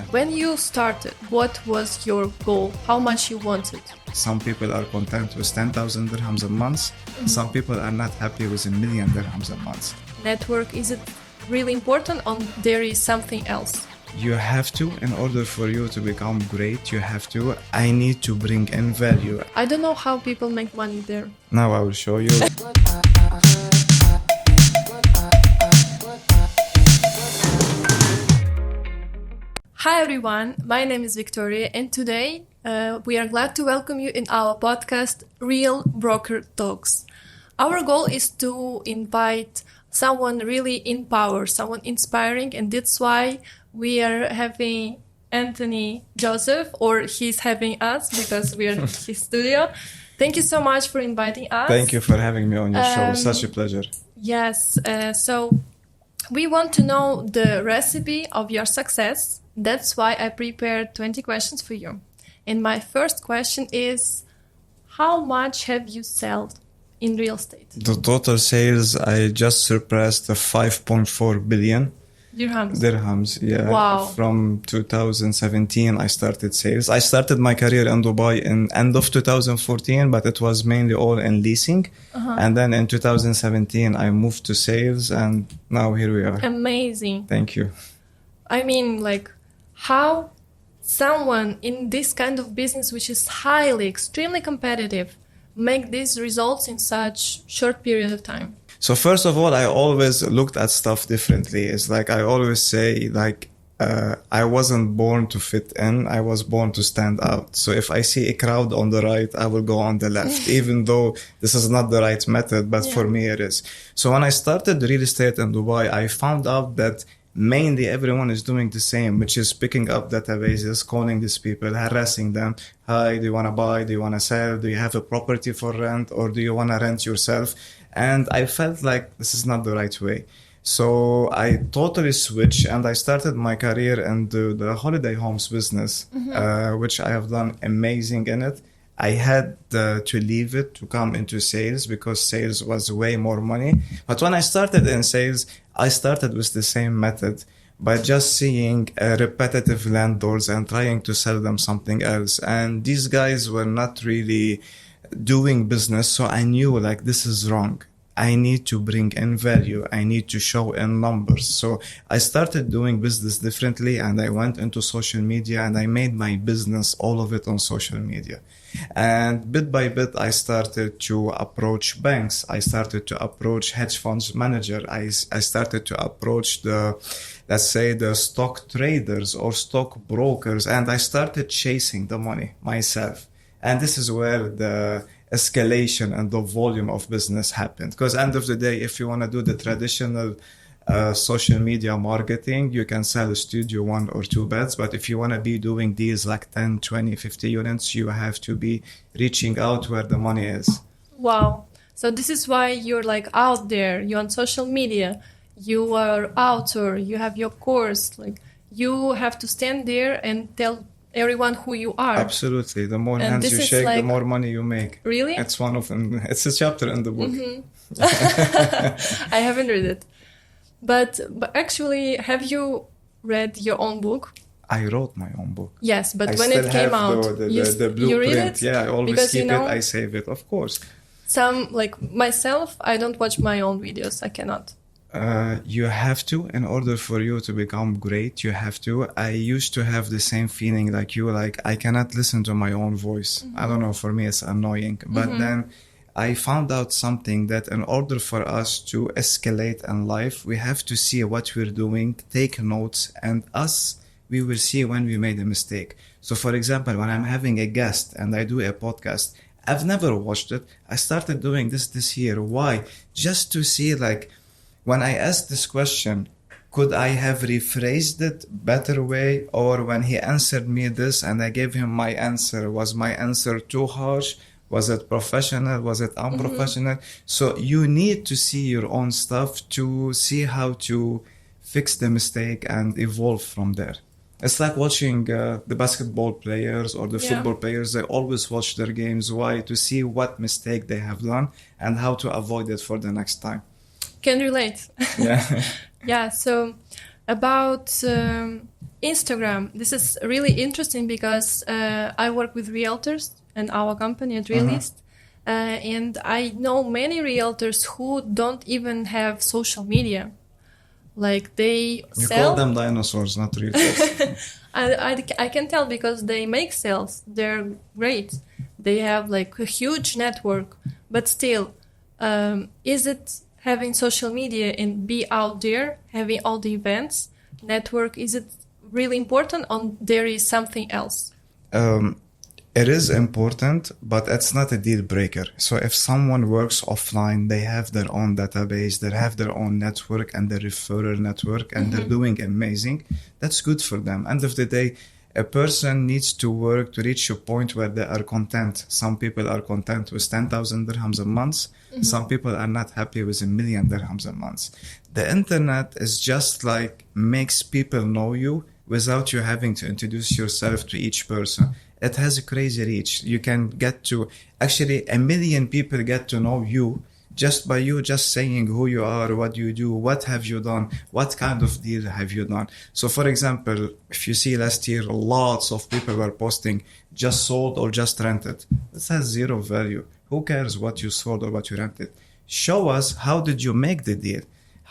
When you started, what was your goal? How much you wanted? Some people are content with 10,000 dirhams a month. Some people are not happy with 1,000,000 dirhams a month. Network, is it really important or there is something else? You have to, in order for you to become great, you have to. I need to bring in value. I don't know how people make money there. Now I will show you. Hi everyone, my name is Victoria and today we are glad to welcome you in our podcast Real Broker Talks. Our goal is to invite someone really in power, someone inspiring, and that's why we are having Anthony Joseph, or he's having us because we are in his studio. Thank you so much for inviting us. Thank you for having me on your show. Such a pleasure. Yes, so we want to know the recipe of your success. That's why I prepared 20 questions for you. And my first question is, how much have you sold in real estate? The total sales, I just surpassed the 5.4 billion dirhams. Yeah. Wow. From 2017, I started sales. I started my career in Dubai in end of 2014, but it was mainly all in leasing. And then in 2017, I moved to sales, and now here we are. Amazing. Thank you. I mean, like, how someone in this kind of business, which is highly, extremely competitive, make these results in such short period of time? So first of all, I always looked at stuff differently. It's like I always say, like, I wasn't born to fit in. I was born to stand out. So if I see a crowd on the right, I will go on the left, even though this is not the right method, but for me it is. So when I started real estate in Dubai, I found out that mainly everyone is doing the same, which is picking up databases, calling these people, harassing them. Hi, do you want to buy? Do you want to sell? Do you have a property for rent? Or do you want to rent yourself? And I felt like this is not the right way. So I totally switched and I started my career in the holiday homes business, which I have done amazing in it. I had to leave it to come into sales because sales was way more money. But when I started in sales, I started with the same method by just seeing repetitive landlords and trying to sell them something else. And these guys were not really doing business. So I knew, like, this is wrong. I need to bring in value. I need to show in numbers. So I started doing business differently and I went into social media and I made my business, all of it on social media. And bit by bit, I started to approach banks. I started to approach hedge funds manager. I started to approach let's say the stock traders or stock brokers. And I started chasing the money myself. And this is where the escalation and the volume of business happened. Because end of the day, if you want to do the traditional social media marketing, you can sell a studio 1 or 2 beds. But if you want to be doing these like 10, 20, 50 units, you have to be reaching out where the money is. Wow. So this is why you're like out there, you're on social media, you are author, you have your course, like you have to stand there and tell everyone who you are. Absolutely. The more hands you shake, the more money you make. Really? It's one of them. It's a chapter in the book. I haven't read it. But actually, have you read your own book? I wrote my own book. Yes, but when it came out, the blueprint. You read it? Yeah, I always because, keep it. I save it, of course. Some, like myself, I don't watch my own videos. I cannot. You have to, in order for you to become great, you have to. I used to have the same feeling like you, like I cannot listen to my own voice. I don't know, for me it's annoying. But then I found out something that in order for us to escalate in life, we have to see what we're doing, take notes, and we will see when we made a mistake. So for example, when I'm having a guest and I do a podcast, I've never watched it. I started doing this year. Why? Just to see, like, when I asked this question, could I have rephrased it better way? Or when he answered me this and I gave him my answer, was my answer too harsh? Was it professional? Was it unprofessional? So you need to see your own stuff to see how to fix the mistake and evolve from there. It's like watching the basketball players or the football players. They always watch their games. Why? To see what mistake they have done and how to avoid it for the next time. Can relate. Yeah. Yeah. So about Instagram. This is really interesting because I work with realtors and our company at Realist. And I know many realtors who don't even have social media. Like they You sell. call them dinosaurs, not realtors. I can tell because they make sales. They're great. They have like a huge network. But still, is it having social media and be out there, having all the events, network, is it really important or there is something else? It is important, but it's not a deal breaker. So if someone works offline, they have their own database, they have their own network and their referral network, and they're doing amazing. That's good for them. End of the day, a person needs to work to reach a point where they are content. Some people are content with 10,000 dirhams a month. Some people are not happy with 1,000,000 dirhams a month. The internet is just like makes people know you without you having to introduce yourself to each person. It has a crazy reach. You can get to, actually 1,000,000 people get to know you just by you just saying who you are, what you do, what have you done, what kind of deal have you done. So for example, if you see last year, lots of people were posting just sold or just rented. This has zero value. Who cares what you sold or what you rented? Show us how did you make the deal?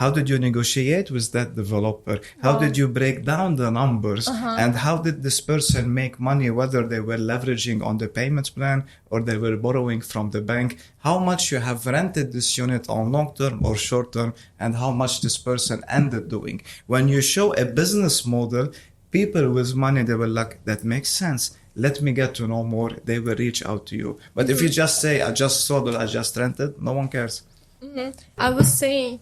How did you negotiate with that developer? How did you break down the numbers? And how did this person make money, whether they were leveraging on the payment plan or they were borrowing from the bank? How much you have rented this unit on long term or short term, and how much this person ended doing? When you show a business model, people with money, they will like, that makes sense. Let me get to know more. They will reach out to you. But if you just say, I just sold or I just rented, no one cares. I was saying,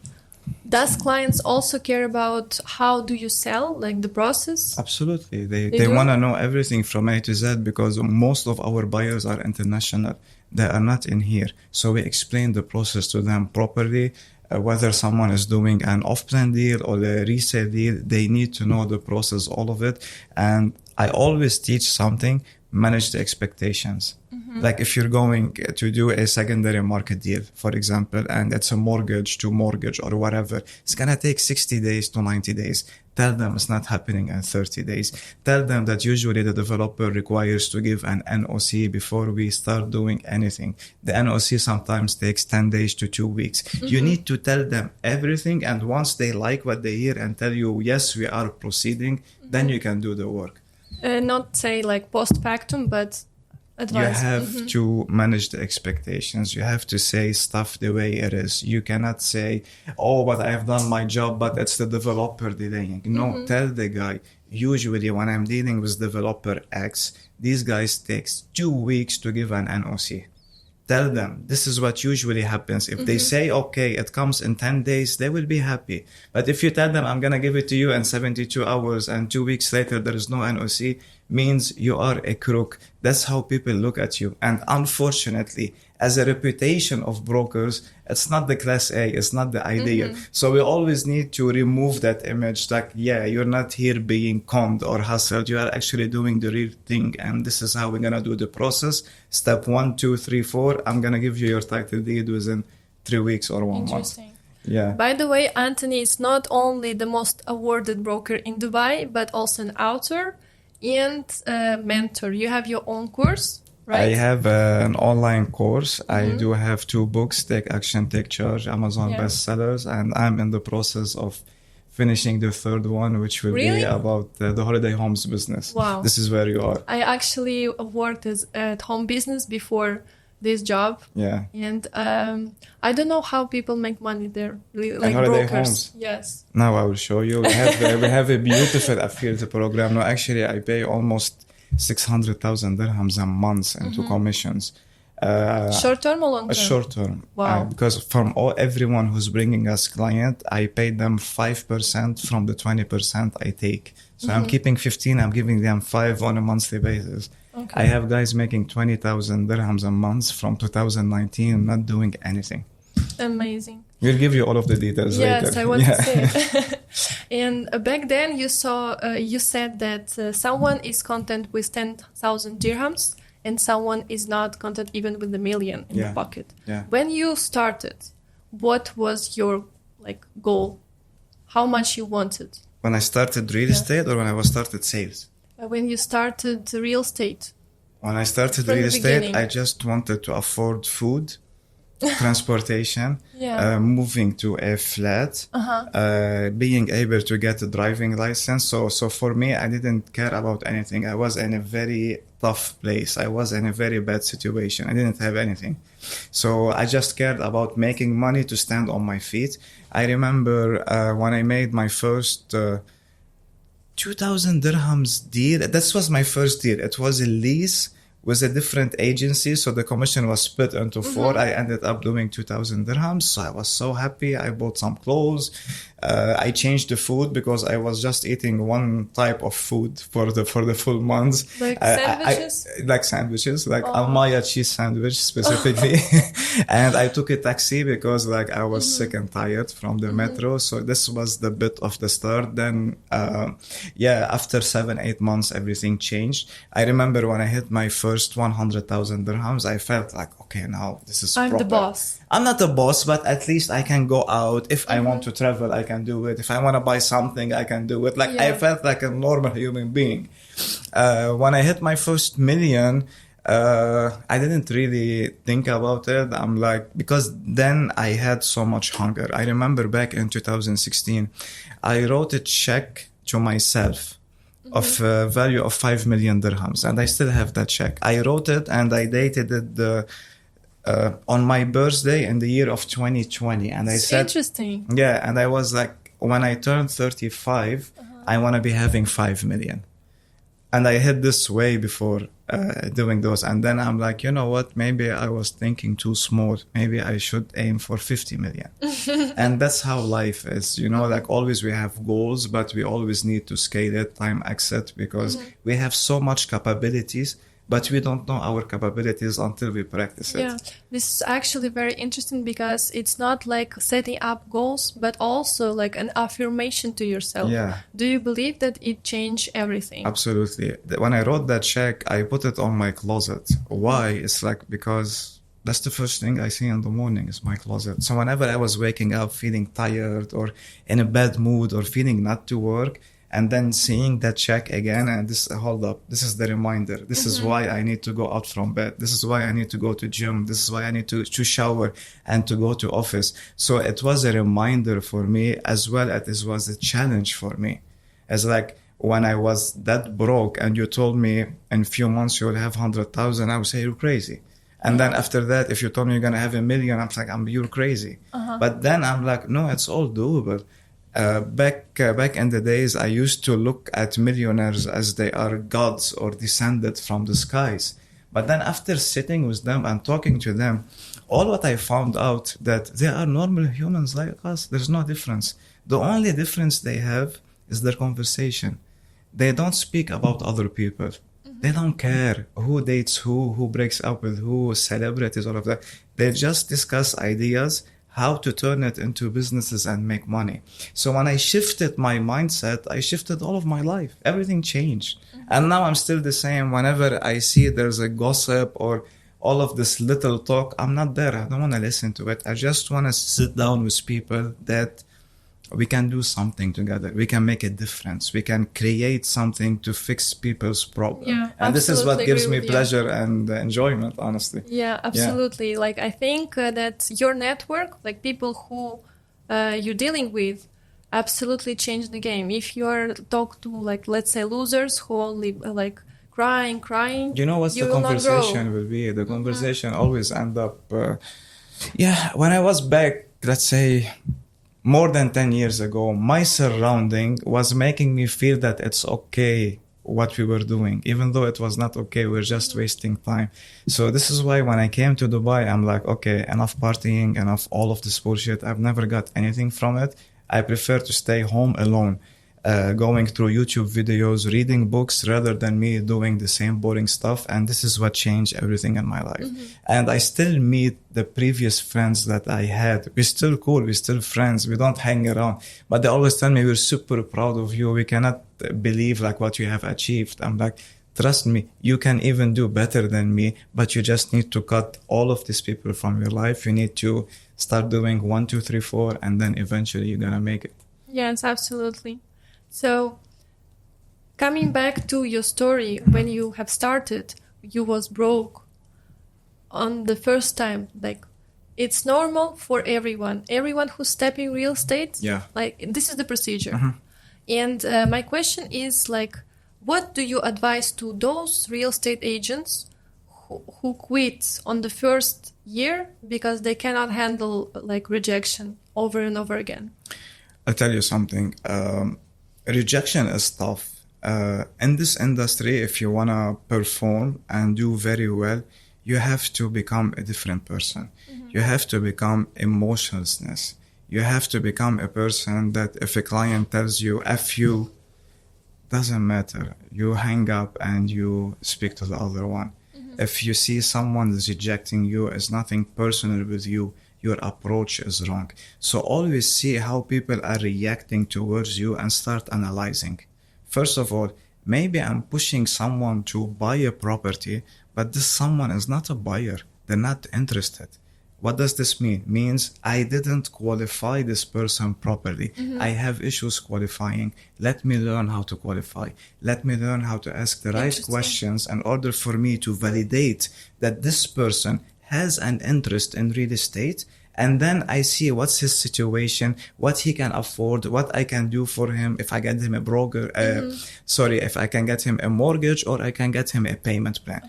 does clients also care about how do you sell, like the process? Absolutely. They want to know everything from A to Z because most of our buyers are international. They are not in here. So we explain the process to them properly. Whether someone is doing an off-plan deal or a resale deal, they need to know the process, all of it. And I always teach something, manage the expectations. Like if you're going to do a secondary market deal, for example, and it's a mortgage to mortgage or whatever, it's going to take 60 days to 90 days. Tell them it's not happening in 30 days. Tell them that usually the developer requires to give an NOC before we start doing anything. The NOC sometimes takes 10 days to 2 weeks. You need to tell them everything. And once they like what they hear and tell you, yes, we are proceeding, then you can do the work. Not say like post-factum, but advice. You have to manage the expectations. You have to say stuff the way it is. You cannot say, oh, but I have done my job, but it's the developer delaying. No, tell the guy, usually when I'm dealing with developer X, these guys takes 2 weeks to give an NOC. Tell them this is what usually happens. If they say, okay, it comes in 10 days, they will be happy. But if you tell them, I'm going to give it to you in 72 hours and 2 weeks later, there is no NOC, means you are a crook. That's how people look at you. And unfortunately, as a reputation of brokers, it's not the class A, it's not the ideal. So we always need to remove that image like, yeah, you're not here being conned or hustled. You are actually doing the real thing. And this is how we're going to do the process. Step 1, 2, 3, 4. I'm going to give you your title deed within 3 weeks or 1 month. Interesting. Yeah. By the way, Anthony is not only the most awarded broker in Dubai, but also an author and mentor. You have your own course, right? I have an online course. I do have 2 books, Take Action, Take Charge, Amazon bestsellers, and I'm in the process of finishing the 3rd one, which will be about the holiday homes business. Wow. This is where you are. I actually worked at home business before this job. Yeah. And I don't know how people make money there. Like holiday brokers. homes. Yes. Now I will show you. We have a beautiful affiliate program. No, actually, I pay almost 600,000 dirhams a month into commissions. Short term or long term? Short term. Wow. Because from everyone who's bringing us client, I pay them 5% from the 20% I take. So I'm keeping 15, I'm giving them 5 on a monthly basis. Okay. I have guys making 20,000 dirhams a month from 2019, not doing anything. Amazing. We'll give you all of the details later. Yes, I want to say it. And back then you said that someone is content with 10,000 dirhams and someone is not content even with 1 million in the pocket. Yeah. When you started, what was your goal? How much you wanted? When I started real estate or when I was started sales? When you started real estate. When I started From real the estate, beginning. I just wanted to afford food, transportation, Yeah. moving to a flat, being able to get a driving license. So for me, I didn't care about anything. I was in a very tough place. I was in a very bad situation. I didn't have anything. So I just cared about making money to stand on my feet. I remember when I made my first 2,000 dirhams deal. This was my first deal. It was a lease with a different agency, so the commission was split into four. I ended up doing 2,000 dirhams, so I was so happy. I bought some clothes. I changed the food because I was just eating one type of food for the full month. Like sandwiches? Like sandwiches, like Almaya cheese sandwich specifically. And I took a taxi because like I was sick and tired from the metro. So this was the bit of the start. Then, after 7-8 months, everything changed. I remember when I hit my first 100,000 dirhams, I felt like, okay, now this is I'm proper. the boss. I'm not a boss, but at least I can go out. If I want to travel, I can do it. If I want to buy something, I can do it. Like I felt like a normal human being. When I hit my first million, I didn't really think about it. I'm like, because then I had so much hunger. I remember back in 2016, I wrote a check to myself of a value of 5 million dirhams. And I still have that check. I wrote it and I dated it on my birthday in the year of 2020. And I said, interesting. Yeah. And I was like, when I turn 35, I want to be having 5 million. And I hit this way before doing those. And then I'm like, you know what? Maybe I was thinking too small. Maybe I should aim for 50 million. And that's how life is. You know, like always we have goals, but we always need to scale it, time exit, because we have so much capabilities, but we don't know our capabilities until we practice it. Yeah, this is actually very interesting because it's not like setting up goals, but also like an affirmation to yourself. Yeah. Do you believe that it changed everything? Absolutely. When I wrote that check, I put it on my closet. Why? It's like, because that's the first thing I see in the morning is my closet. So whenever I was waking up feeling tired or in a bad mood or feeling not to work, and then seeing that check again, and hold up, this is the reminder. This is why I need to go out from bed. This is why I need to go to gym. This is why I need to shower and to go to office. So it was a reminder for me as well as it was a challenge for me. As like when I was that broke and you told me in a few months you'll have 100,000, I would say you're crazy. And then after that, if you told me you're going to have 1 million, I'm like, you're crazy. But then I'm like, no, it's all doable. Back in the days, I used to look at millionaires as they are gods or descended from the skies. But then after sitting with them and talking to them, all what I found out that they are normal humans like us. There's no difference. The only difference they have is their conversation. They don't speak about other people. They don't care who dates who breaks up with who, celebrities, all of that. They just discuss ideas, how to turn it into businesses and make money. So when I shifted my mindset, I shifted all of my life. Everything changed. And now I'm still the same. Whenever I see there's a gossip or all of this little talk, I'm not there. I don't want to listen to it. I just want to sit down with people that we can do something together. We can make a difference. We can create something to fix people's problems. Yeah, and this is what gives me agree with you. pleasure and enjoyment, honestly. Yeah, absolutely. Like I think that your network, like people who you're dealing with, absolutely changed the game. If you're talk to like let's say losers who only like crying, you know what you the will not grow. conversation will be? The conversation always end up. When I was back, let's say, more than 10 years ago, my surrounding was making me feel that it's okay what we were doing, even though it was not okay. We're just wasting time. So this is why when I came to Dubai, I'm like, okay, enough partying, enough all of this bullshit. I've never got anything from it. I prefer to stay home alone, going through YouTube videos, reading books, rather than me doing the same boring stuff. And this is what changed everything in my life. And I still meet the previous friends that I had. We're still cool. We're still friends. We don't hang around. But they always tell me, we're super proud of you. We cannot believe like what you have achieved. I'm like, trust me, you can even do better than me, but you just need to cut all of these people from your life. You need to start doing 1, 2, 3, 4, and then eventually you're going to make it. Yes, absolutely. So coming back to your story, when you have started, you was broke on the first time. Like, it's normal for everyone who's stepping real estate. Yeah. Like, this is the procedure. And my question is, like, what do you advise to those real estate agents who quit on the first year because they cannot handle like rejection over and over again? I'll tell you something. Rejection is tough. In this industry, if you want to perform and do very well, you have to become a different person. You have to become emotionlessness. You have to become a person that if a client tells you F you, doesn't matter. You hang up and you speak to the other one. If you see someone is rejecting you, it's nothing personal with you. Your approach is wrong. So always see how people are reacting towards you and start analyzing. First of all, maybe I'm pushing someone to buy a property, but this someone is not a buyer. They're not interested. What does this mean? Means I didn't qualify this person properly. I have issues qualifying. Let me learn how to qualify. Let me learn how to ask the right questions in order for me to validate that this person has an interest in real estate. And then I see what's his situation, what he can afford, what I can do for him if I get him a broker, if I can get him a mortgage or I can get him a payment plan.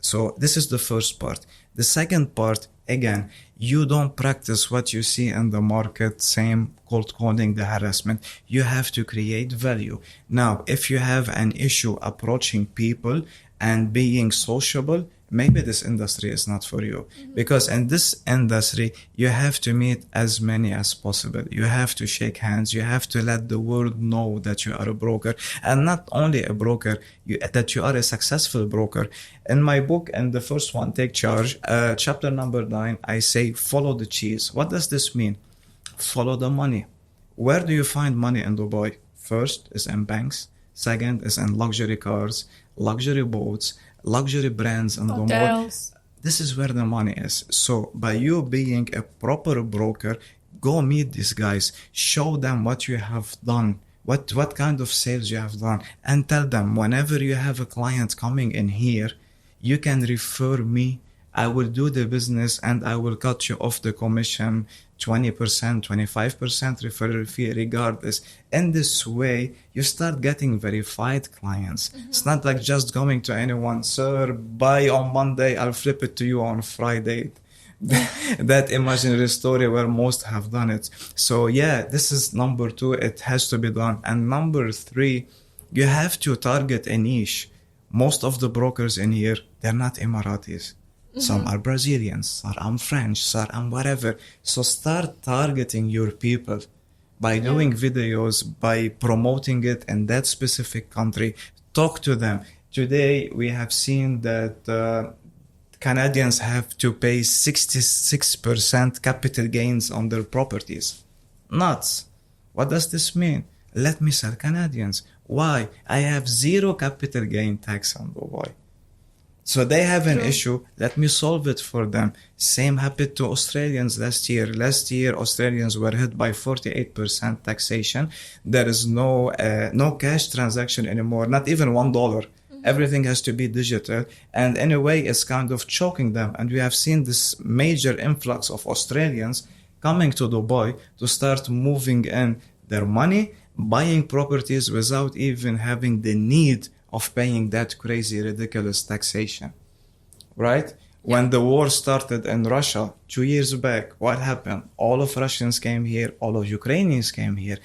So this is the first part. The second part, again, you don't practice what you see in the market, same cold calling, the harassment. You have to create value. Now, if you have an issue approaching people and being sociable, maybe this industry is not for you. Because in this industry, you have to meet as many as possible. You have to shake hands. You have to let the world know that you are a broker. And not only a broker, that you are a successful broker. In my book, and the first one, Take Charge, chapter number 9, I say, follow the cheese. What does this mean? Follow the money. Where do you find money in Dubai? First is in banks. Second is in luxury cars, luxury boats, luxury brands and hotels. This is where the money is. So by you being a proper broker, go meet these guys, show them what you have done, what kind of sales you have done, and tell them whenever you have a client coming in here, you can refer me. I will do the business and I will cut you off the commission 20%, 25% referral fee regardless. In this way, you start getting verified clients. It's not like just going to anyone, sir, buy on Monday, I'll flip it to you on Friday. That imaginary story where most have done it. So yeah, this is number 2. It has to be done. And number 3, you have to target a niche. Most of the brokers in here, they're not Emiratis. Some are Brazilians, some are French, some are whatever. So start targeting your people by doing videos, by promoting it in that specific country. Talk to them. Today, we have seen that Canadians have to pay 66% capital gains on their properties. Nuts. What does this mean? Let me sell Canadians. Why? I have 0 capital gain tax on Dubai. So they have an issue. Let me solve it for them. Same happened to Australians last year. Last year, Australians were hit by 48% taxation. There is no cash transaction anymore, not even $1. Everything has to be digital. And in a way, it's kind of choking them. And we have seen this major influx of Australians coming to Dubai to start moving in their money, buying properties without even having the need of paying that crazy, ridiculous taxation, right? When the war started in Russia 2 years back, what happened? All of Russians came here, all of Ukrainians came here.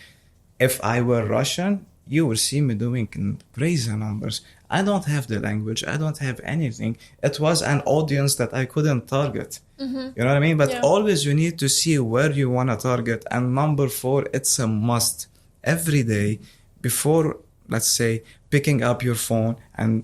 If I were Russian, you will see me doing crazy numbers. I don't have the language, I don't have anything. It was an audience that I couldn't target. You know what I mean? But always you need to see where you want to target. And number 4, it's a must. Every day, before, let's say, picking up your phone and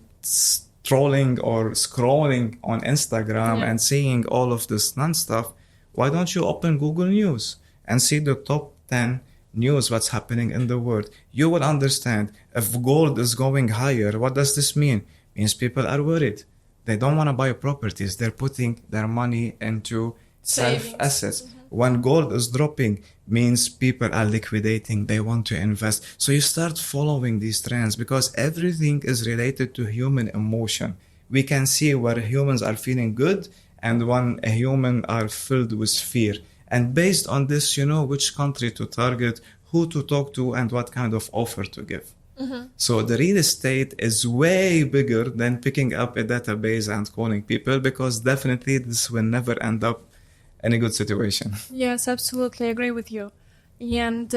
trolling or scrolling on Instagram and seeing all of this non-stuff, why don't you open Google News and see the top 10 news, what's happening in the world? You will understand if gold is going higher, what does this mean? It means people are worried. They don't want to buy properties. They're putting their money into Savings. Self-assets. When gold is dropping, means people are liquidating, they want to invest. So you start following these trends because everything is related to human emotion. We can see where humans are feeling good and when a human are filled with fear. And based on this, you know which country to target, who to talk to, and what kind of offer to give. So the real estate is way bigger than picking up a database and calling people, because definitely this will never end up in a good situation. Yes, absolutely. I agree with you. And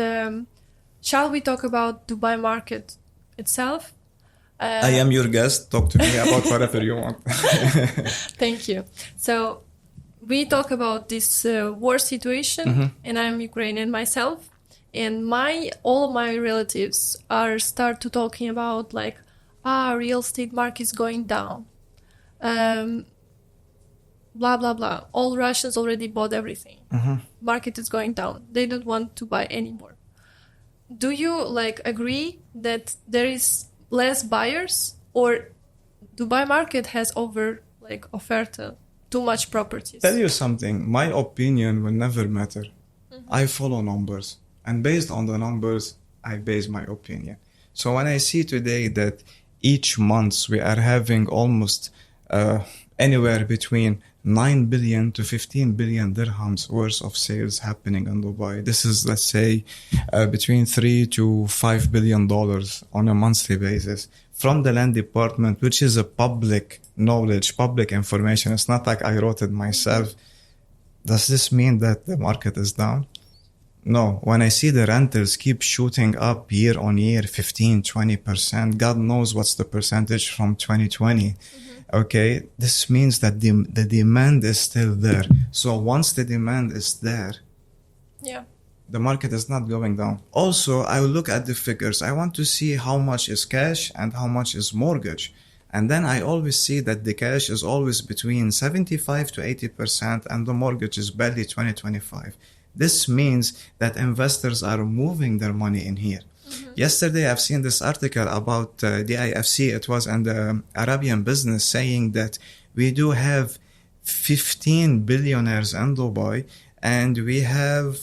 shall we talk about Dubai market itself? I am your guest. Talk to me about whatever you want. Thank you. So we talk about this war situation, and I'm Ukrainian myself, and all of my relatives start to talking about like, real estate market is going down, blah blah blah. All Russians already bought everything. Market is going down. They don't want to buy anymore. Do you like agree that there is less buyers, or Dubai market has offerta too much properties? Tell you something, my opinion will never matter. I follow numbers, and based on the numbers, I base my opinion. So when I see today that each month we are having almost anywhere between 9 billion to 15 billion dirhams worth of sales happening in Dubai. This is, let's say, between 3 to 5 billion dollars on a monthly basis from the land department, which is a public knowledge, public information. It's not like I wrote it myself. Does this mean that the market is down? No. When I see the rentals keep shooting up year on year, 15, 20%, God knows what's the percentage from 2020. Okay, this means that the demand is still there. So once the demand is there, the market is not going down. Also, I will look at the figures. I want to see how much is cash and how much is mortgage. And then I always see that the cash is always between 75 to 80% and the mortgage is barely 20-25. This means that investors are moving their money in here. Yesterday, I've seen this article about the IFC. It was in the Arabian business saying that we do have 15 billionaires in Dubai, and we have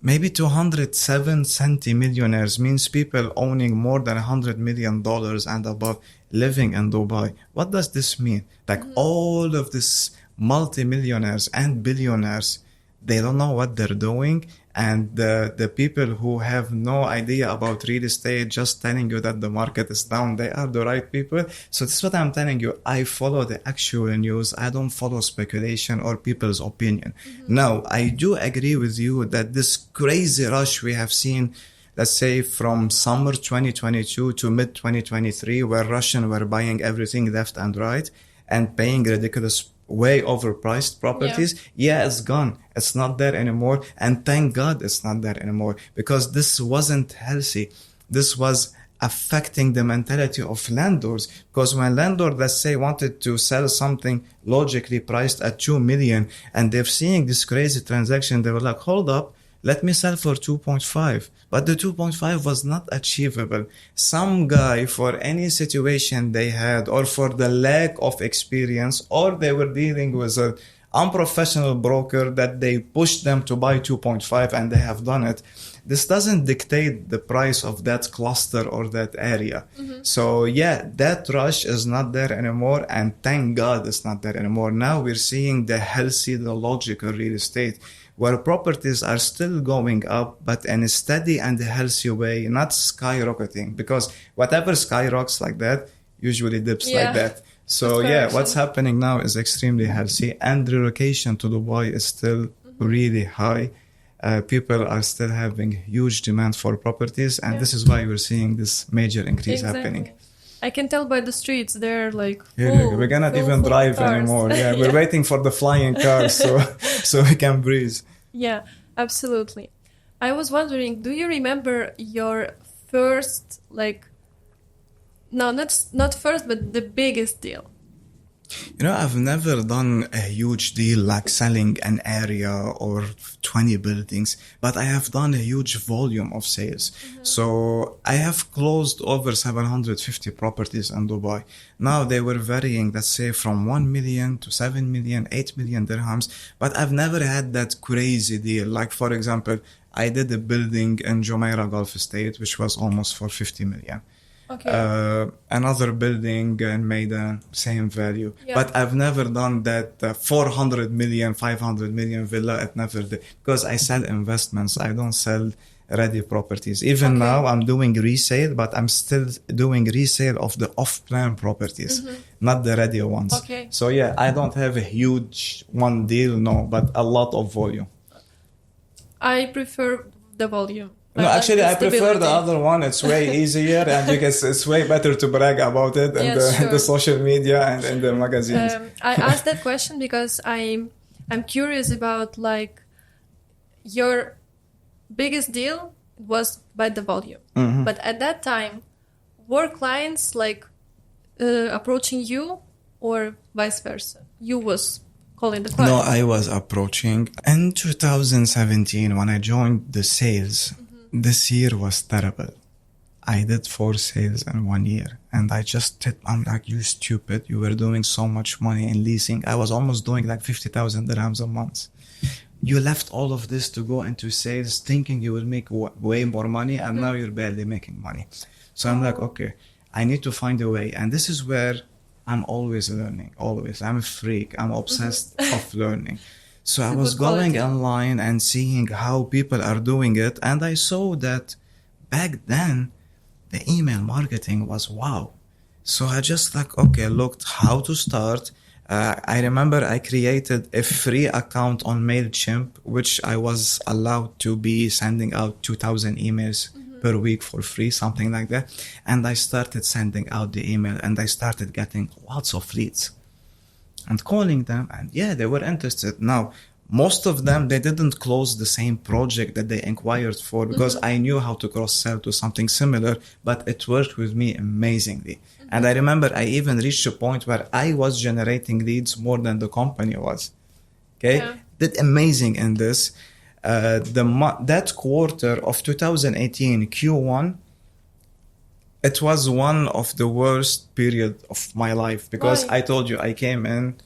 maybe 207 centimillionaires, means people owning more than $100 million and above living in Dubai. What does this mean? Like all of these multimillionaires and billionaires, they don't know what they're doing. And the people who have no idea about real estate, just telling you that the market is down, they are the right people. So this is what I'm telling you. I follow the actual news. I don't follow speculation or people's opinion. Now, I do agree with you that this crazy rush we have seen, let's say from summer 2022 to mid 2023, where Russians were buying everything left and right and paying ridiculous way overpriced properties, it's gone. It's not there anymore. And thank God it's not there anymore, because this wasn't healthy. This was affecting the mentality of landlords, because when landlord, let's say, wanted to sell something logically priced at 2 million and they're seeing this crazy transaction, they were like, hold up, let me sell for 2.5. But the 2.5 was not achievable. Some guy, for any situation they had, or for the lack of experience, or they were dealing with an unprofessional broker that they pushed them to buy 2.5 and they have done it. This doesn't dictate the price of that cluster or that area. So that rush is not there anymore, and thank God it's not there anymore. Now we're seeing the healthy, the logical real estate, where properties are still going up, but in a steady and a healthy way, not skyrocketing, because whatever skyrockets like that usually dips like that. So what's happening now is extremely healthy, and relocation to Dubai is still really high. People are still having huge demand for properties, and this is why we're seeing this major increase happening. I can tell by the streets, they're like we cannot even drive anymore. We're waiting for the flying cars so we can breathe. Yeah, absolutely. I was wondering, do you remember your first, not first, but the biggest deal? You know, I've never done a huge deal like selling an area or 20 buildings, but I have done a huge volume of sales. So I have closed over 750 properties in Dubai. Now they were varying, let's say, from 1 million to 7 million, 8 million dirhams, but I've never had that crazy deal. Like, for example, I did a building in Jumeirah Gulf Estate, which was almost for 50 million. Okay. Another building in Maidan, same value. Yeah. But I've never done that 400 million, 500 million villa. It never did. Because I sell investments. I don't sell ready properties. Even now I'm doing resale, but I'm still doing resale of the off-plan properties, not the ready ones. Okay. So yeah, I don't have a huge one deal, no, but a lot of volume. I prefer the volume. No, actually, I prefer the stability. other one. It's way easier, and it's way better to brag about it in Yes, the sure. social media and in the magazines. I asked that question because I'm curious about like your biggest deal was by the volume, but at that time, were clients like approaching you or vice versa? You was calling the client. No, I was approaching. In 2017, when I joined the sales, this year was terrible. I did 4 sales in 1 year, and I'm like, you stupid. You were doing so much money in leasing. I was almost doing like 50,000 dirhams a month. You left all of this to go into sales thinking you will make way more money, and now you're barely making money. So I'm like, okay, I need to find a way. And this is where I'm always learning, always. I'm a freak. I'm obsessed of learning. So I was going online and seeing how people are doing it. And I saw that back then, the email marketing was wow. So I just like, okay, looked how to start. I remember I created a free account on MailChimp, which I was allowed to be sending out 2,000 emails per week for free, something like that. And I started sending out the email, and I started getting lots of leads and calling them. And yeah, they were interested. Now, most of them, they didn't close the same project that they inquired for because I knew how to cross-sell to something similar, but it worked with me amazingly. And I remember I even reached a point where I was generating leads more than the company was. Okay? Yeah. Did amazing in this. That quarter of 2018, Q1, it was one of the worst period of my life because Why? I told you I came in,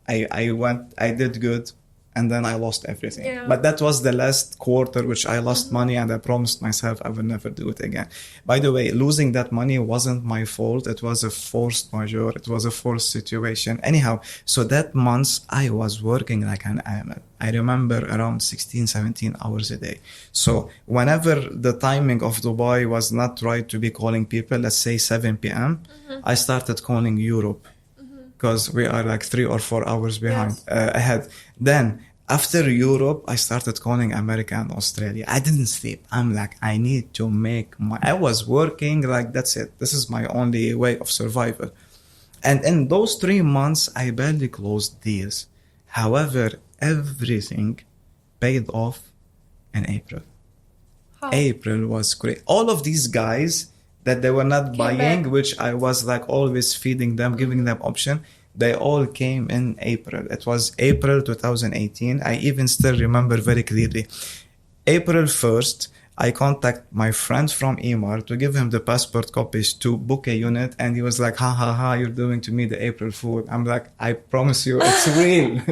I did good, and then I lost everything. Yeah. But that was the last quarter which I lost money, and I promised myself I will never do it again. By the way, losing that money wasn't my fault. It was a forced majeure. It was a forced situation. Anyhow, so that month I was working like an animal. I remember around 16, 17 hours a day. So whenever the timing of Dubai was not right to be calling people, let's say 7 p.m., I started calling Europe. Because we are like 3 or 4 hours behind, ahead. Then after Europe, I started calling America and Australia. I didn't sleep. I'm like, I need to I was working like, that's it. This is my only way of survival. And in those 3 months, I barely closed deals. However, everything paid off in April. How? April was great. All of these guys that they were not buying, which I was like always feeding them, giving them option, they all came in April. It was April 2018. I even still remember very clearly. April 1st, I contact my friend from Emar to give him the passport copies to book a unit, and he was like, ha, you're doing to me the April Fool. I'm like, I promise you, it's real.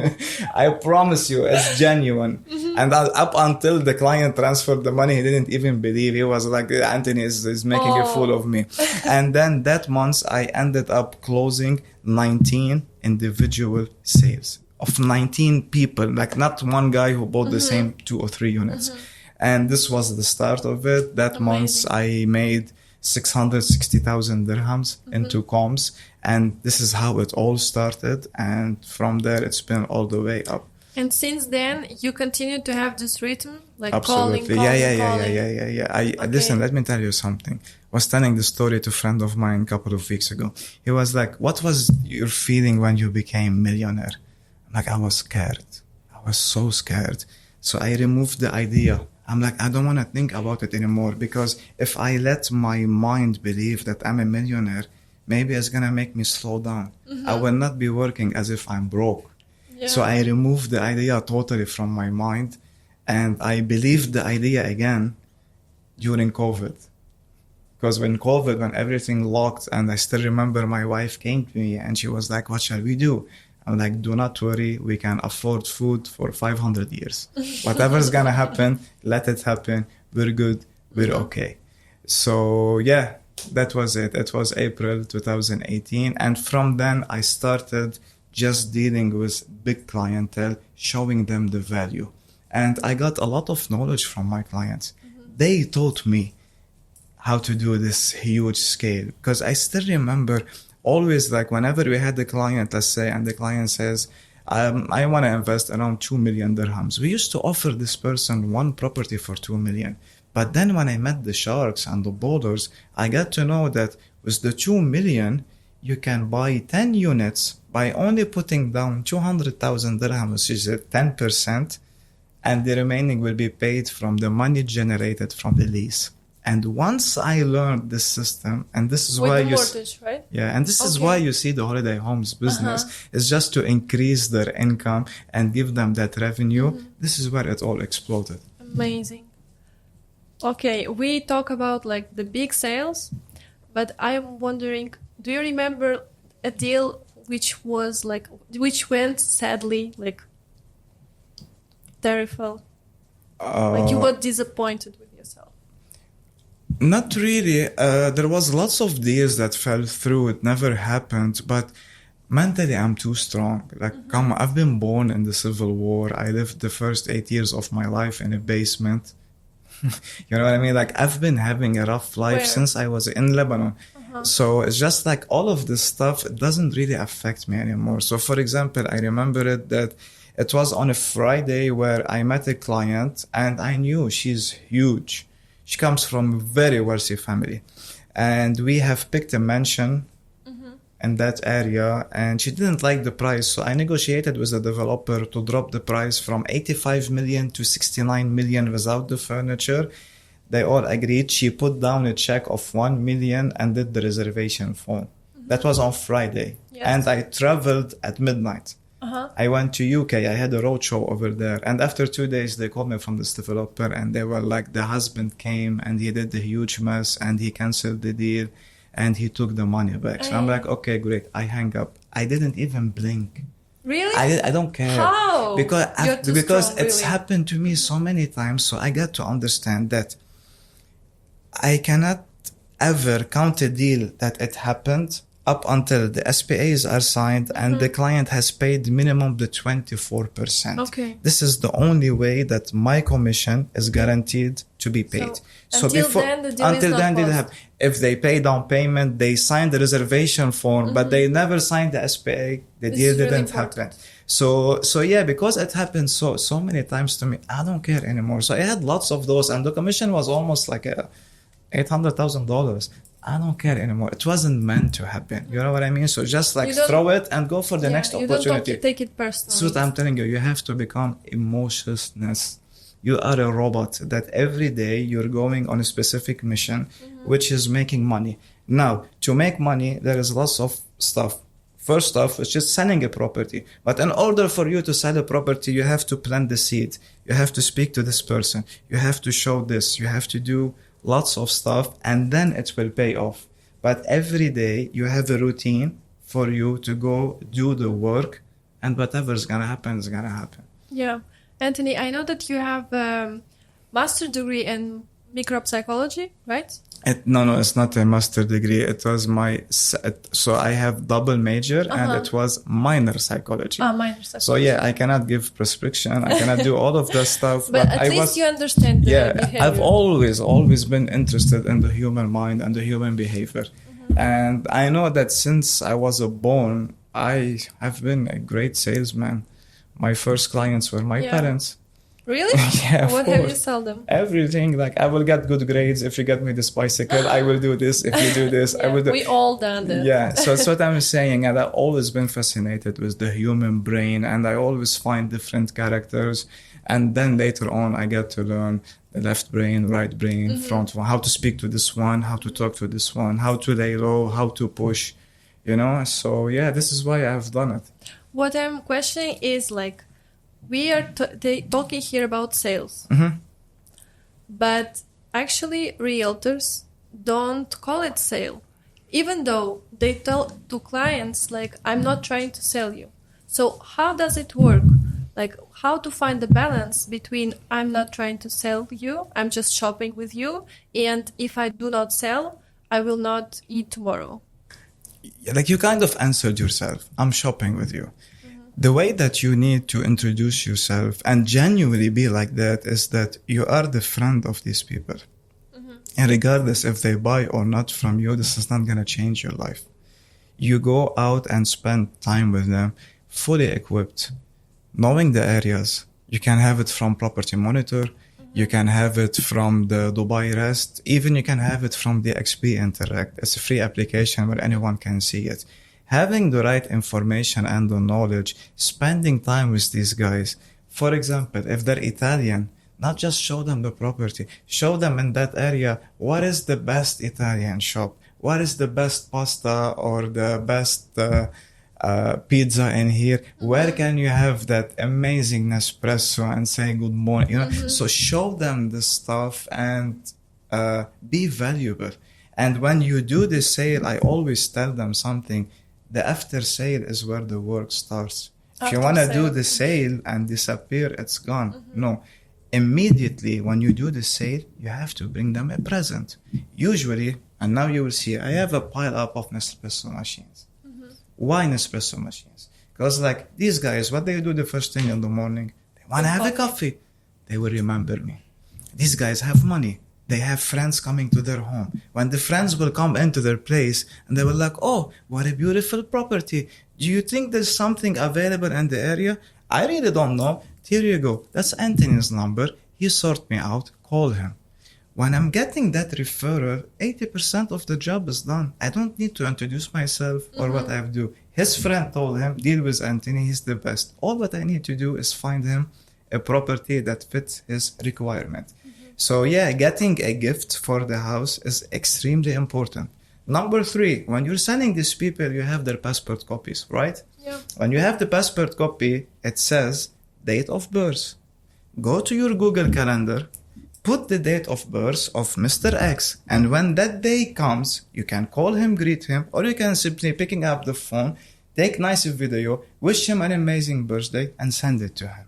I promise you, it's genuine. And up until the client transferred the money, he didn't even believe. He was like, Anthony is making a fool of me. And then that month, I ended up closing 19 individual sales of 19 people, like not one guy who bought the same 2 or 3 units. And this was the start of it. That month I made 660,000 dirhams into comms. And this is how it all started. And from there, it's been all the way up. And since then, you continue to have this rhythm, like Absolutely. calling. Yeah. Listen, let me tell you something. I was telling the story to a friend of mine a couple of weeks ago. He was like, what was your feeling when you became millionaire? I'm like, I was scared. I was so scared. So I removed the idea. I'm like, I don't want to think about it anymore, because if I let my mind believe that I'm a millionaire, maybe it's gonna make me slow down. I will not be working as if I'm broke. Yeah. So I removed the idea totally from my mind, and I believed the idea again during COVID. Because when everything locked, and I still remember my wife came to me and she was like, what shall we do? I'm like, do not worry, we can afford food for 500 years. Whatever's gonna happen, let it happen. We're good, we're okay. So yeah, that was it. It was April 2018. And from then I started just dealing with big clientele, showing them the value. And I got a lot of knowledge from my clients. They taught me how to do this huge scale. Because I still remember always, like, whenever we had the client, let's say, and the client says, I want to invest around 2 million dirhams. We used to offer this person one property for 2 million. But then when I met the sharks and the boulders, I got to know that with the 2 million, you can buy 10 units by only putting down 200,000 dirhams, which is 10%, and the remaining will be paid from the money generated from the lease. And once I learned this system, and this is with why the you mortgage, right? Yeah, and this is why you see the holiday homes business is just to increase their income and give them that revenue. This is where it all exploded. Amazing. Okay, we talk about like the big sales, but I'm wondering, do you remember a deal which went sadly, like terrible? Like you were disappointed with yourself? Not really. There was lots of deals that fell through. It never happened, but mentally I'm too strong. Like, I've been born in the Civil War. I lived the first 8 years of my life in a basement. You know what I mean? Like, I've been having a rough life since I was in Lebanon. So it's just like all of this stuff, it doesn't really affect me anymore. So for example, I remember that it was on a Friday where I met a client and I knew she's huge. She comes from a very wealthy family. And we have picked a mansion in that area, and she didn't like the price. So I negotiated with the developer to drop the price from 85 million to 69 million without the furniture. They all agreed. She put down a check of 1 million and did the reservation form. That was on Friday. Yes. And I traveled at midnight. I went to UK. I had a roadshow over there. And after 2 days, they called me from this developer and they were like, the husband came and he did a huge mess and he canceled the deal and he took the money back. So I'm like, okay, great. I hang up. I didn't even blink. Really? I don't care. How? Because strong, it's really. happened to me so many times. So I got to understand that I cannot ever count a deal that it happened up until the SPAs are signed and the client has paid minimum the 24%. Okay. This is the only way that my commission is guaranteed to be paid. So until then, the deal is not closed. If they pay down payment, they sign the reservation form, but they never signed the SPA, the deal didn't happen. So yeah, because it happened so many times to me, I don't care anymore. So I had lots of those, and the commission was almost like $800,000. I don't care anymore. It wasn't meant to happen. You know what I mean? So just like throw it and go for the next opportunity. You don't take it personally. That's what I'm telling you. You have to become emotionless. You are a robot that every day you're going on a specific mission, which is making money. Now, to make money, there is lots of stuff. First off, it's just selling a property. But in order for you to sell a property, you have to plant the seed. You have to speak to this person. You have to show this. You have to do lots of stuff, and then it will pay off. But every day you have a routine for you to go do the work, and whatever's gonna happen is gonna happen. Yeah. Anthony, I know that you have a master degree in micropsychology, right? No, it's not a master degree. It was so I have double major and it was minor psychology. Minor psychology. So yeah, I cannot give prescription. I cannot do all of that stuff. But at least you understand the behavior. I've always been interested in the human mind and the human behavior. And I know that since I was born, I have been a great salesman. My first clients were my parents. Really? Yeah, what have you sold them? Everything. Like, I will get good grades if you get me this bicycle. I will do this if you do this. I will do. We all done that. Yeah, so that's what I'm saying. And I've always been fascinated with the human brain, and I always find different characters. And then later on, I get to learn the left brain, right brain, front one, how to speak to this one, how to talk to this one, how to lay low, how to push, you know? So yeah, this is why I've done it. What I'm questioning is like, we are talking here about sales, but actually realtors don't call it sale, even though they tell to clients like, I'm not trying to sell you. So how does it work? Like, how to find the balance between I'm not trying to sell you, I'm just shopping with you, and if I do not sell, I will not eat tomorrow. Like you kind of answered yourself. I'm shopping with you. The way that you need to introduce yourself and genuinely be like that is that you are the friend of these people. And regardless if they buy or not from you, this is not going to change your life. You go out and spend time with them, fully equipped, knowing the areas. You can have it from Property Monitor. You can have it from the Dubai Rest. Even you can have it from the XP Interact. It's a free application where anyone can see it. Having the right information and the knowledge, spending time with these guys. For example, if they're Italian, not just show them the property, show them in that area what is the best Italian shop, what is the best pasta or the best pizza in here, where can you have that amazing Nespresso and say good morning, you know? So show them the stuff and be valuable. And when you do the sale, I always tell them something. The after sale is where the work starts. If you want to do the sale and disappear, it's gone. No. Immediately when you do the sale, you have to bring them a present. Usually, and now you will see, I have a pile up of Nespresso machines. Why Nespresso machines? Because like these guys, what they do the first thing in the morning, they want to have a coffee. They will remember me. These guys have money. They have friends coming to their home. When the friends will come into their place and they will like, oh, what a beautiful property. Do you think there's something available in the area? I really don't know. Here you go. That's Anthony's number. He sorted me out. Call him. When I'm getting that referral, 80% of the job is done. I don't need to introduce myself or what I do. His friend told him, deal with Anthony. He's the best. All what I need to do is find him a property that fits his requirement. So yeah, getting a gift for the house is extremely important. Number 3, when you're sending these people, you have their passport copies, right? Yeah. When you have the passport copy, it says date of birth. Go to your Google Calendar, put the date of birth of Mr. X, and when that day comes, you can call him, greet him, or you can simply picking up the phone, take nice video, wish him an amazing birthday, and send it to him.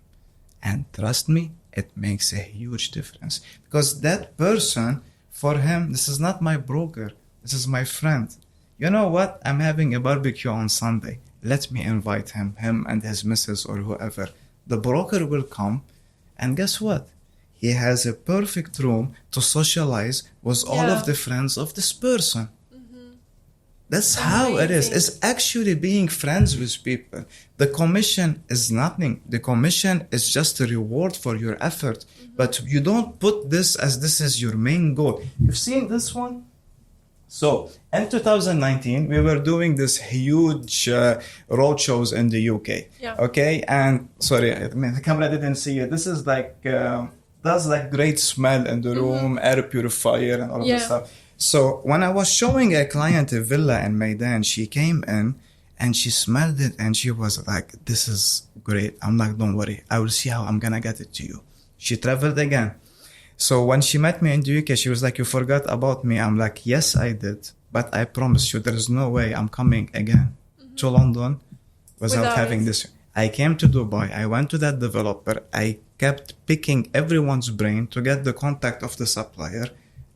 And trust me, it makes a huge difference. Because that person, for him, this is not my broker. This is my friend. You know what? I'm having a barbecue on Sunday. Let me invite him and his missus or whoever. The broker will come, and guess what? He has a perfect room to socialize with all of the friends of this person. That's how it is. It's actually being friends with people. The commission is nothing. The commission is just a reward for your effort. But you don't put this as this is your main goal. You've seen this one? So in 2019, we were doing this huge road shows in the UK. Yeah. Okay. And sorry, I mean, the camera didn't see it. This is like, that's like great smell in the room, air purifier and all of this stuff. So when I was showing a client a villa in Maidan, she came in and she smelled it and she was like, this is great. I'm like, don't worry. I will see how I'm going to get it to you. She traveled again. So when she met me in the UK, she was like, you forgot about me. I'm like, yes, I did. But I promise you, there's no way I'm coming again to London without having this. I came to Dubai. I went to that developer. I kept picking everyone's brain to get the contact of the supplier.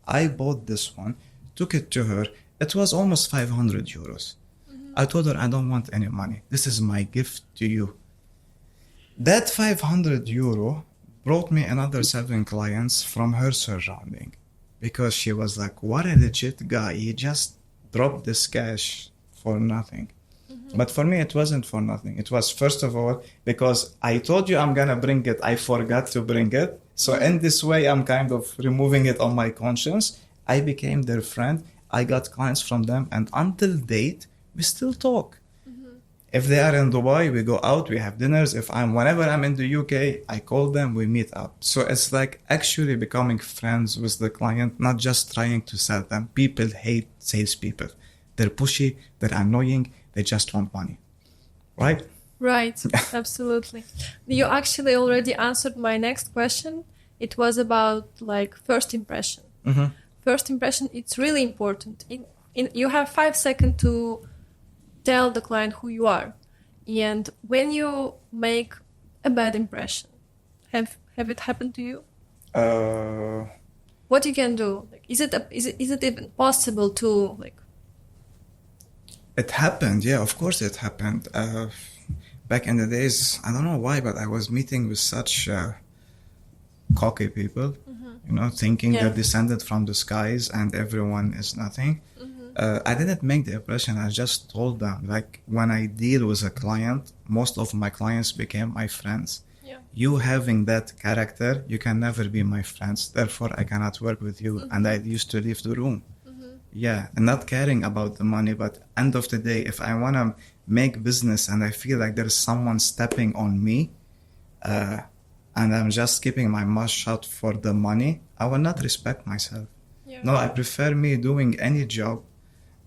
I bought this one, took it to her. It was almost 500 euros. I told her, I don't want any money. This is my gift to you. That 500 euro brought me another 7 clients from her surrounding. Because she was like, what a legit guy. He just dropped this cash for nothing. But for me, it wasn't for nothing. It was, first of all, because I told you I'm going to bring it. I forgot to bring it. So in this way, I'm kind of removing it on my conscience. I became their friend. I got clients from them. And until date, we still talk. If they are in Dubai, we go out, we have dinners. Whenever I'm in the UK, I call them, we meet up. So it's like actually becoming friends with the client, not just trying to sell them. People hate salespeople. They're pushy, they're annoying, they just want money. Right? Right, absolutely. You actually already answered my next question. It was about like first impression. Mm-hmm. First impression, it's really important. You have 5 seconds to tell the client who you are. And when you make a bad impression, have it happened to you? What you can do? Like, is it even possible to like? It happened, yeah, of course it happened. Back in the days, I don't know why, but I was meeting with such cocky people, thinking they're descended from the skies and everyone is nothing. I didn't make the impression. I just told them, like, when I deal with a client, most of my clients became my friends. Yeah. You having that character, you can never be my friends. Therefore, I cannot work with you. And I used to leave the room. Yeah, and not caring about the money. But end of the day, if I want to make business and I feel like there's someone stepping on me, and I'm just keeping my mouth shut for the money, I will not respect myself. Yeah. No, I prefer me doing any job,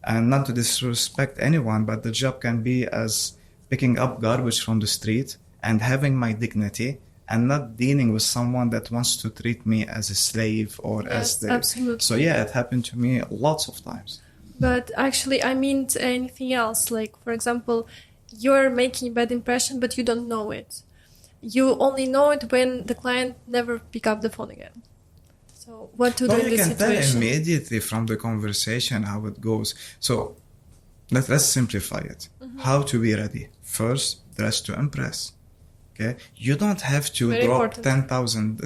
and not to disrespect anyone, but the job can be as picking up garbage from the street and having my dignity and not dealing with someone that wants to treat me as a slave or as the... Absolutely. So yeah, it happened to me lots of times. But actually, I mean anything else. Like, for example, you're making a bad impression, but you don't know it. You only know it when the client never pick up the phone again. So what to do in this situation? You can tell immediately from the conversation how it goes. So let's simplify it. How to be ready. First, dress to impress. Okay, you don't have to Very drop important.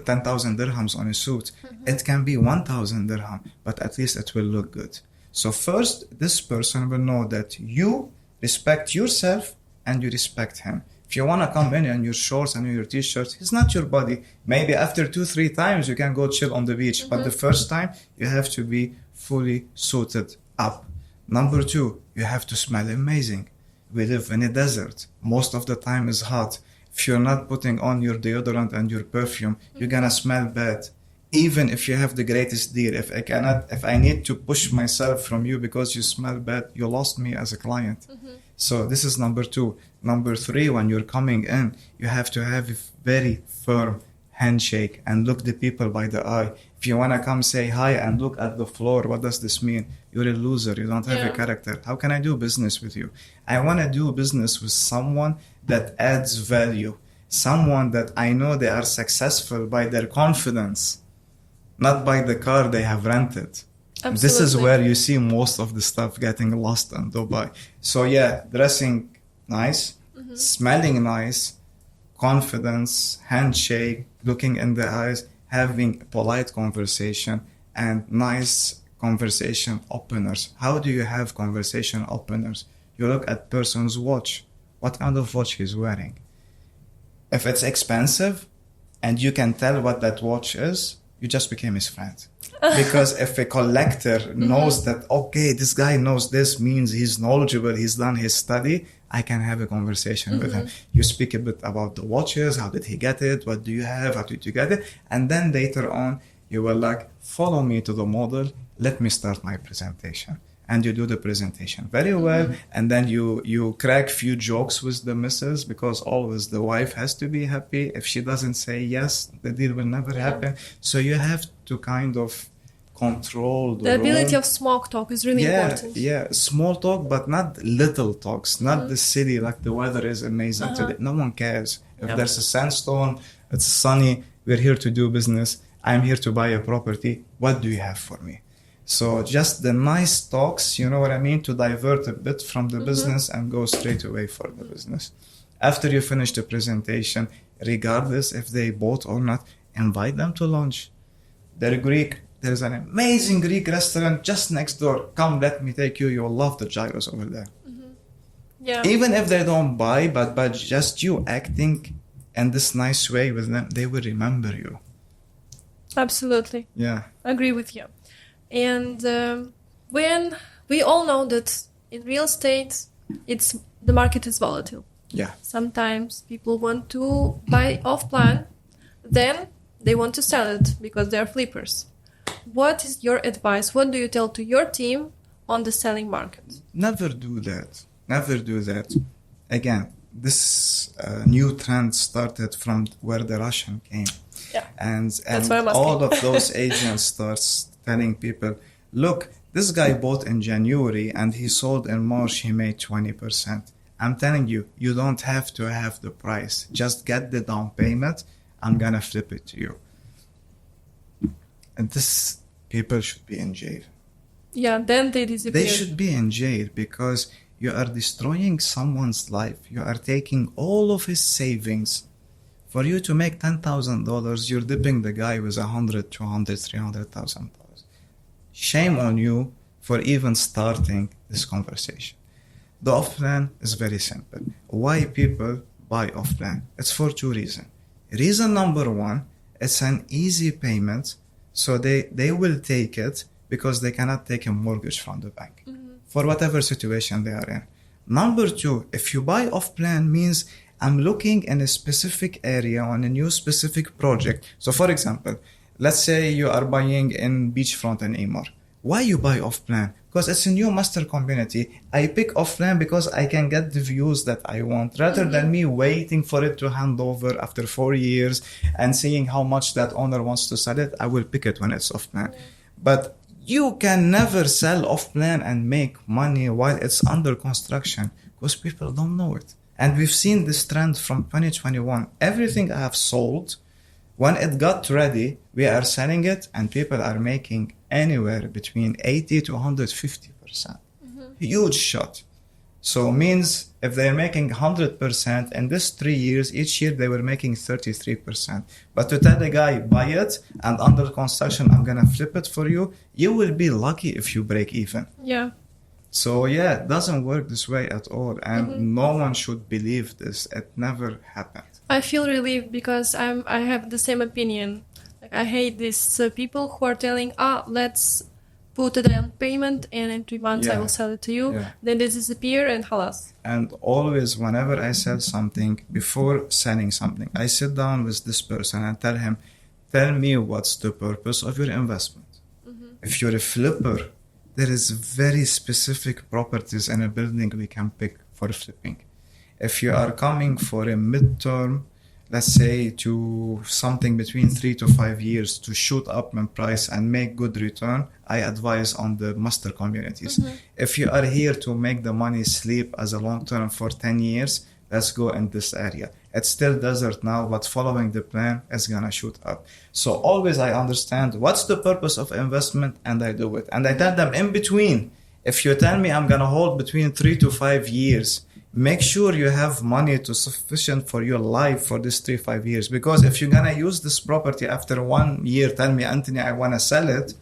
10,000 dirhams on a suit. It can be 1,000 dirham, but at least it will look good. So first, this person will know that you respect yourself and you respect him. If you want to come in your shorts and your t-shirts, he's not your body. Maybe after 2-3 times you can go chill on the beach, but the first time you have to be fully suited up. Number 2, you have to smell amazing. We live in a desert. Most of the time is hot. If you're not putting on your deodorant and your perfume, you're gonna smell bad. Even if you have the greatest deal, if I need to push myself from you because you smell bad, you lost me as a client. So this is number 2. Number 3, when you're coming in, you have to have a very firm handshake and look the people by the eye. If you want to come say hi and look at the floor, what does this mean? You're a loser. You don't have a character. How can I do business with you? I want to do business with someone that adds value. Someone that I know they are successful by their confidence, not by the car they have rented. Absolutely. This is where you see most of the stuff getting lost in Dubai. So yeah, dressing nice, smelling nice, confidence, handshake, looking in the eyes, having polite conversation, and nice conversation openers. How do you have conversation openers? You look at person's watch. What kind of watch he's wearing? If it's expensive and you can tell what that watch is, you just became his friend. Because if a collector knows that, okay, this guy knows this, means he's knowledgeable, he's done his study, I can have a conversation with him. You speak a bit about the watches, how did he get it, what do you have, how did you get it, and then later on you will like, follow me to the model, let me start my presentation. And you do the presentation very well, and then you crack few jokes with the missus, because always the wife has to be happy. If she doesn't say yes, the deal will never happen. So you have to kind of control the ability room. of small talk is really important. Yeah, small talk, but not little talks, not the city, like the weather is amazing today. No one cares. If there's a sandstorm, it's sunny, we're here to do business, I'm here to buy a property, what do you have for me? So just the nice talks, you know what I mean, to divert a bit from the business and go straight away for the business. After you finish the presentation, regardless if they bought or not, invite them to lunch. They're Greek. There's an amazing Greek restaurant just next door. Come, let me take you. You'll love the gyros over there. Yeah. Even if they don't buy, but just you acting in this nice way with them, they will remember you. Absolutely. Yeah. Agree with you. And when we all know that in real estate, the market is volatile. Yeah. Sometimes people want to buy off plan, then they want to sell it because they are flippers. What is your advice? What do you tell to your team on the selling market? Never do that. Never do that. Again, this new trend started from where the Russian came. Yeah. And That's why I'm asking. all of those agents starts telling people, look, this guy bought in January and he sold in March, he made 20%. I'm telling you, you don't have to have the price. Just get the down payment. I'm going to flip it to you. And this people should be in jail. Yeah, then they disappear. They should be in jail because you are destroying someone's life. You are taking all of his savings. For you to make $10,000, you're dipping the guy with $100,000, $200,000, $300,000. Shame on you for even starting this conversation. The off-plan is very simple. Why people buy off-plan? It's for two reasons. Reason number one, it's an easy payment, so they will take it because they cannot take a mortgage from the bank for whatever situation they are in. Number two, if you buy off-plan means I'm looking in a specific area on a new specific project. So for example, let's say you are buying in beachfront in Amar. Why you buy off-plan? Because it's a new master community. I pick off-plan because I can get the views that I want rather than me waiting for it to hand over after 4 years and seeing how much that owner wants to sell it. I will pick it when it's off-plan. But you can never sell off-plan and make money while it's under construction because people don't know it. And we've seen this trend from 2021. Everything I have sold, when it got ready, we are selling it and people are making anywhere between 80 to 150%. Huge shot. So means if they're making 100%, in this 3 years, each year they were making 33%. But to tell the guy, buy it and under construction, I'm going to flip it for you, you will be lucky if you break even. Yeah. So yeah, it doesn't work this way at all. And no one should believe this. It never happened. I feel relieved because I have the same opinion. Like, I hate these people who are telling, let's put a down payment and in 3 months I will sell it to you. Yeah. Then they disappear and halas. And always, whenever I sell something, before selling something, I sit down with this person and tell him, tell me what's the purpose of your investment. If you're a flipper, there is very specific properties in a building we can pick for flipping. If you are coming for a midterm, let's say to something between 3 to 5 years to shoot up in price and make good return, I advise on the master communities. If you are here to make the money sleep as a long term for 10 years, let's go in this area. It's still desert now, but following the plan is gonna shoot up. So always I understand what's the purpose of investment and I do it. And I tell them in between, if you tell me I'm gonna hold between 3 to 5 years, make sure you have money to sufficient for your life for this 3-5 years. Because if you're gonna use this property after 1 year, tell me, Anthony, I wanna sell it,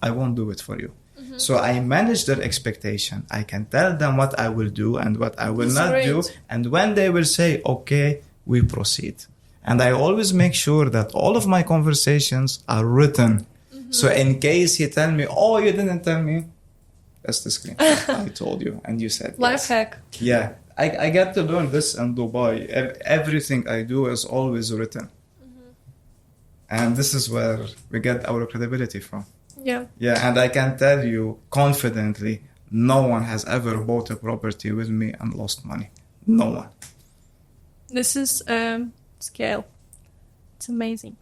I won't do it for you. So I manage their expectation. I can tell them what I will do and what I will not do. And when they will say, okay, we proceed. And I always make sure that all of my conversations are written. So in case you tell me, oh, you didn't tell me, that's the screen. I told you. And you said life hack. Yeah. I get to learn this in Dubai. Everything I do is always written. And this is where we get our credibility from. Yeah. Yeah, and I can tell you confidently, no one has ever bought a property with me and lost money. No one. This is scale. It's amazing.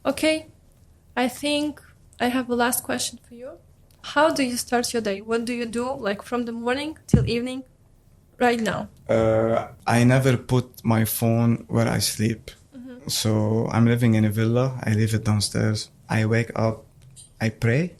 Okay, I think I have a last question for you. How do you start your day? What do you do, like from the morning till evening, right now? I never put my phone where I sleep. So I'm living in a villa. I leave it downstairs. I wake up. I pray,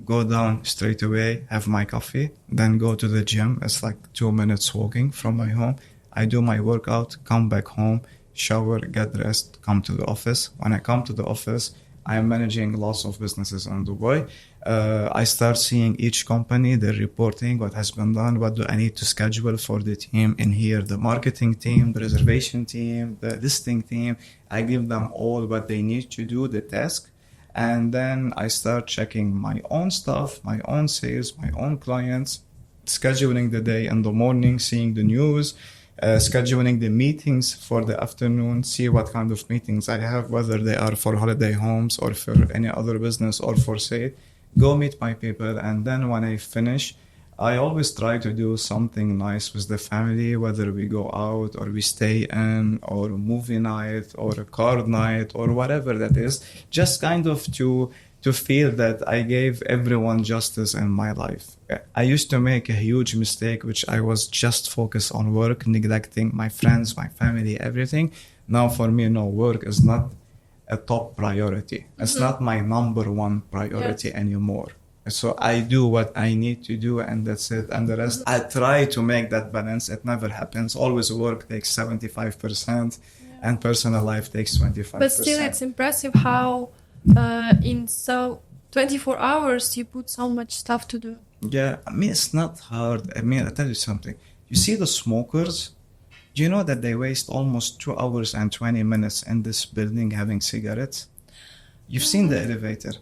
go down straight away, have my coffee, then go to the gym. It's like 2 minutes walking from my home. I do my workout, come back home, shower, get dressed, come to the office. When I come to the office, I am managing lots of businesses in Dubai. I start seeing each company, their reporting, what has been done, what do I need to schedule for the team in here, the marketing team, the reservation team, the listing team. I give them all what they need to do, the task. And then I start checking my own stuff, my own sales, my own clients. scheduling the day in the morning, seeing the news, scheduling the meetings for the afternoon, see what kind of meetings I have, whether they are for holiday homes or for any other business or for sale. Go meet my people, and then when I finish, I always try to do something nice with the family, whether we go out or we stay in, or a movie night or a card night or whatever that is, just kind of to feel that I gave everyone justice in my life. I used to make a huge mistake, which I was just focused on work, neglecting my friends, my family, everything. Now for me, no, work is not a top priority. It's not my number one priority anymore. So I do what I need to do, and that's it. And the rest, I try to make that balance. It never happens. Always work takes 75% and personal life takes 25%. But still, it's impressive how in 24 hours you put so much stuff to do. Yeah, I mean, it's not hard. I mean, I'll tell you something. You see the smokers, do you know that they waste almost 2 hours and 20 minutes in this building having cigarettes? You've seen the elevator.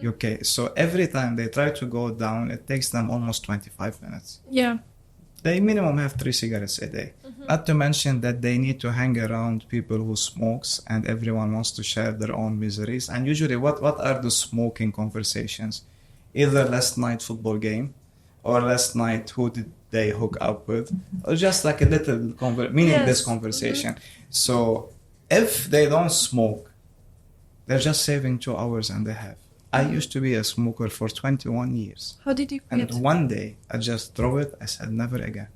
Okay, so every time they try to go down, it takes them almost 25 minutes. Yeah. They minimum have 3 cigarettes a day. Not to mention that they need to hang around people who smokes, and everyone wants to share their own miseries. And usually what are the smoking conversations? Either last night football game, or last night who did they hook up with, or just like a little meaningless conversation. So if they don't smoke, they're just saving 2 hours and a half. I used to be a smoker for 21 years. How did you quit? And one day, I just threw it. I said, never again.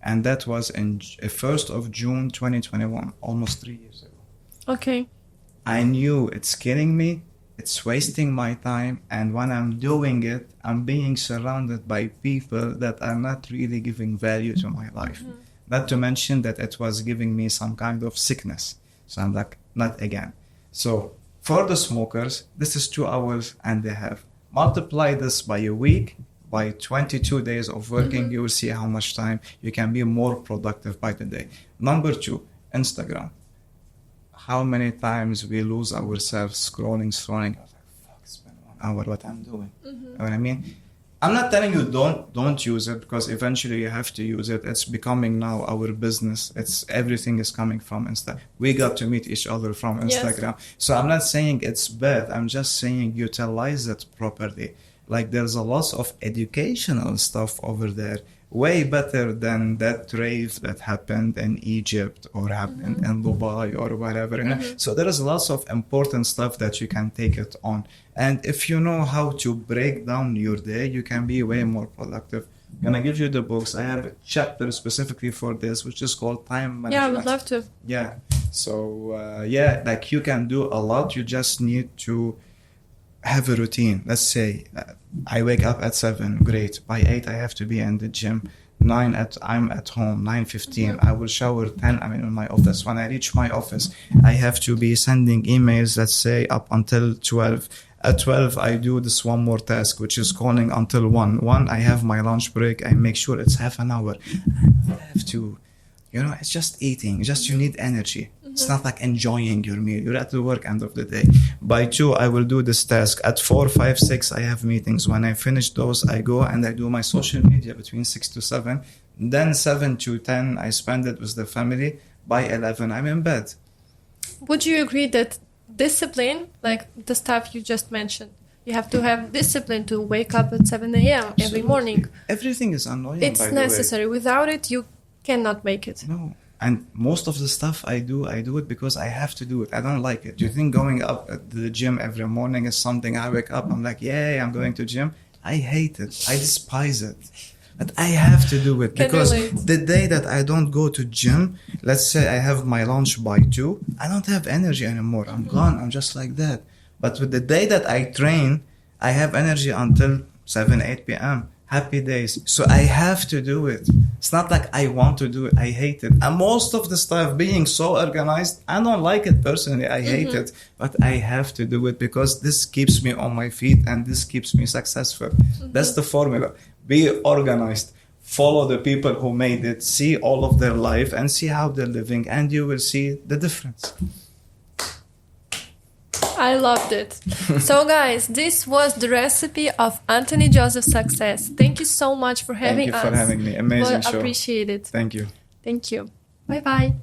And that was in 1st of June 2021, almost 3 years ago. Okay. I knew it's killing me. It's wasting my time. And when I'm doing it, I'm being surrounded by people that are not really giving value to my life. Not to mention that it was giving me some kind of sickness. So I'm like, not again. So for the smokers, this is 2 hours and a half. Multiply this by a week, by 22 days of working, you will see how much time you can be more productive by the day. Number 2, Instagram. How many times we lose ourselves scrolling. I was like, fuck, it's been 1 hour, what I'm doing. You know what I mean? I'm not telling you don't use it, because eventually you have to use it. It's becoming now our business. Everything is coming from Insta. We got to meet each other from Instagram. Yes. So I'm not saying it's bad. I'm just saying utilize it properly. Like there's a lot of educational stuff over there, way better than that rave that happened in Egypt or happened in Dubai or whatever. You know? So there is lots of important stuff that you can take it on. And if you know how to break down your day, you can be way more productive. I'm going to give you the books. I have a chapter specifically for this, which is called Time Management. Yeah, I would love to. Yeah. So, like you can do a lot. You just need to have a routine. Let's say I wake up at 7. Great. By 8, I have to be in the gym. 9 I'm at home. 9:15. I will shower. 10, I'm in my office. When I reach my office, I have to be sending emails, let's say, up until 12. At 12, I do this one more task, which is calling until 1. I have my lunch break. I make sure it's half an hour. I have to, it's just eating. Just you need energy. It's not like enjoying your meal. You're at the work end of the day. By 2, I will do this task. At 4, 5, 6, I have meetings. When I finish those, I go and I do my social media between 6 to 7. Then 7 to 10, I spend it with the family. By 11, I'm in bed. Would you agree that discipline, like the stuff you just mentioned, you have to have discipline to wake up at 7 a.m. every morning? Everything is annoying, it's necessary. Without it, you cannot make it. No. And most of the stuff I do it because I have to do it. I don't like it. Do you think going up at the gym every morning is something I wake up, I'm like, yay, I'm going to gym? I hate it. I despise it. But I have to do it because the day that I don't go to gym, let's say I have my lunch by 2, I don't have energy anymore. I'm gone. I'm just like that. But with the day that I train, I have energy until 7, 8 p.m. Happy days. So I have to do it. It's not like I want to do it. I hate it. And most of the stuff being so organized, I don't like it personally. I hate it. But I have to do it because this keeps me on my feet and this keeps me successful. That's the formula. Be organized. Follow the people who made it. See all of their life and see how they're living. And you will see the difference. I loved it. So guys, this was the recipe of Anthony Joseph's success. Thank you so much for having us. Thank you for having me. Amazing Well, show. Appreciate it. Thank you. Thank you. Bye bye.